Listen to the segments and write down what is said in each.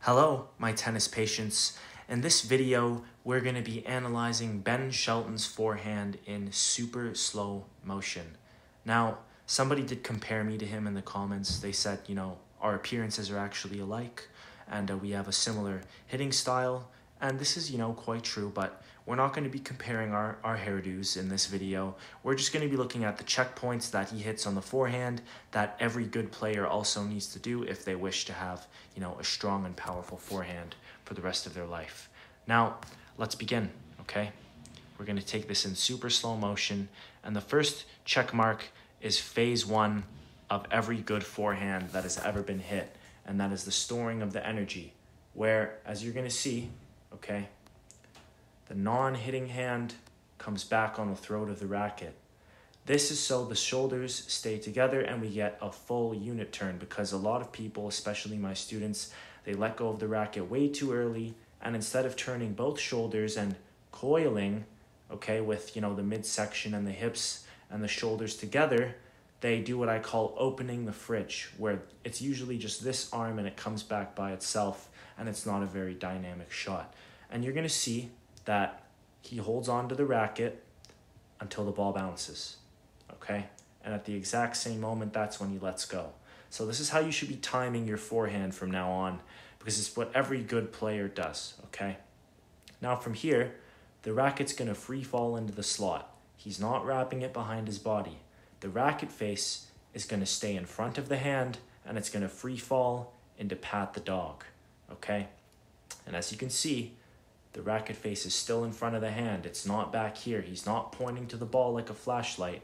Hello, my tennis patients. In this video, we're going to be analyzing Ben Shelton's forehand in super slow motion. Now, somebody did compare me to him in the comments. They said, our appearances are actually alike and we have a similar hitting style. And this is, quite true, but we're not going to be comparing our hairdos in this video. We're just going to be looking at the checkpoints that he hits on the forehand that every good player also needs to do if they wish to have, a strong and powerful forehand for the rest of their life. Now, let's begin, okay? We're going to take this in super slow motion, and the first check mark is phase one of every good forehand that has ever been hit, and that is the storing of the energy, where, as you're going to see, okay, the non-hitting hand comes back on the throat of the racket. This is so the shoulders stay together and we get a full unit turn, because a lot of people, especially my students, they let go of the racket way too early, and instead of turning both shoulders and coiling, okay, with, the midsection and the hips and the shoulders together, they do what I call opening the fridge, where it's usually just this arm and it comes back by itself, and it's not a very dynamic shot. And you're going to see that he holds on to the racket until the ball bounces, okay? And at the exact same moment, that's when he lets go. So this is how you should be timing your forehand from now on, because it's what every good player does, okay? Now from here, the racket's going to free fall into the slot. He's not wrapping it behind his body. The racket face is going to stay in front of the hand, and it's going to free fall into pat the dog, okay? And as you can see, the racket face is still in front of the hand. It's not back here. He's not pointing to the ball like a flashlight.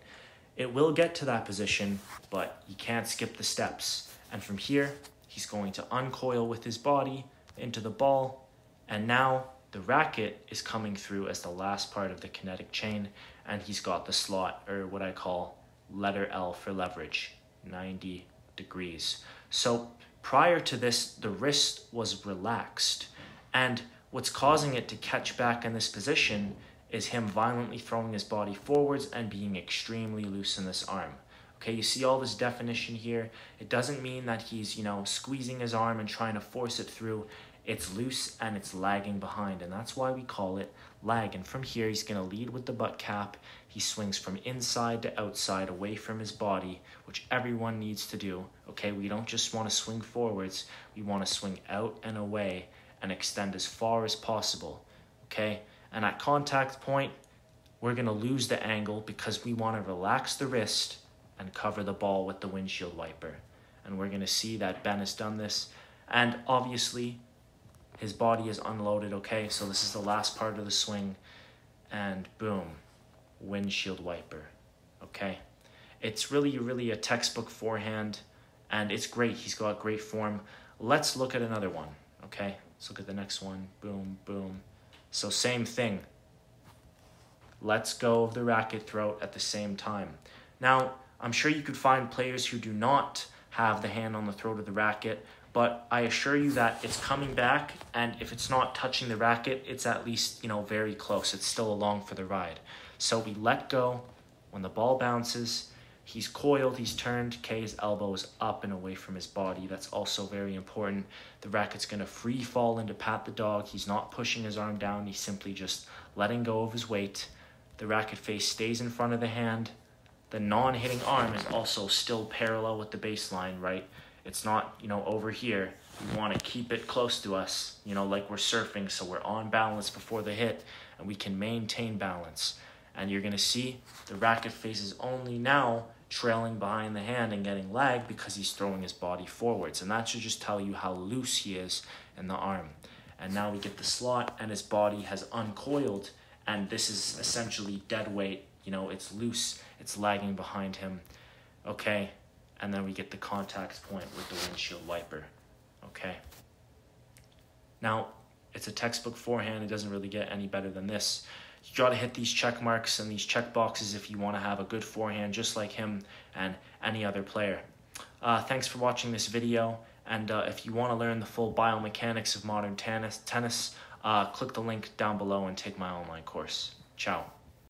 It will get to that position, but he can't skip the steps. And from here, he's going to uncoil with his body into the ball. And now the racket is coming through as the last part of the kinetic chain, and he's got the slot, or what I call letter L for leverage, 90 degrees. So prior to this, the wrist was relaxed, and what's causing it to catch back in this position is him violently throwing his body forwards and being extremely loose in this arm. Okay, you see all this definition here? It doesn't mean that he's, squeezing his arm and trying to force it through. It's loose and it's lagging behind, and that's why we call it lag. And from here, he's going to lead with the butt cap. He swings from inside to outside away from his body, which everyone needs to do. Okay, we don't just want to swing forwards. We want to swing out and away and extend as far as possible, okay? And at contact point, we're gonna lose the angle because we wanna relax the wrist and cover the ball with the windshield wiper. And we're gonna see that Ben has done this. And obviously, his body is unloaded, okay? So this is the last part of the swing, and boom, windshield wiper, okay? It's really a textbook forehand, and it's great. He's got great form. Let's look at another one, okay? Let's look at the next one. Boom, boom. So same thing. Let's go of the racket throat at the same time. Now, I'm sure you could find players who do not have the hand on the throat of the racket, but I assure you that it's coming back, and if it's not touching the racket, it's at least, very close. It's still along for the ride. So we let go. When the ball bounces, he's coiled, he's turned, his elbow is up and away from his body. That's also very important. The racket's going to free fall into pat the dog. He's not pushing his arm down. He's simply just letting go of his weight. The racket face stays in front of the hand. The non-hitting arm is also still parallel with the baseline, right? It's not, over here. We want to keep it close to us, like we're surfing, so we're on balance before the hit, and we can maintain balance. And you're going to see the racket face is only now trailing behind the hand and getting lag because he's throwing his body forwards. And that should just tell you how loose he is in the arm. And now we get the slot, and his body has uncoiled, and this is essentially dead weight. It's loose, it's lagging behind him, okay? And then we get the contact point with the windshield wiper, okay? Now, it's a textbook forehand. It doesn't really get any better than this. You got to hit these check marks and these check boxes if you want to have a good forehand just like him and any other player. Thanks for watching this video, and if you want to learn the full biomechanics of modern tennis, click the link down below and take my online course. Ciao.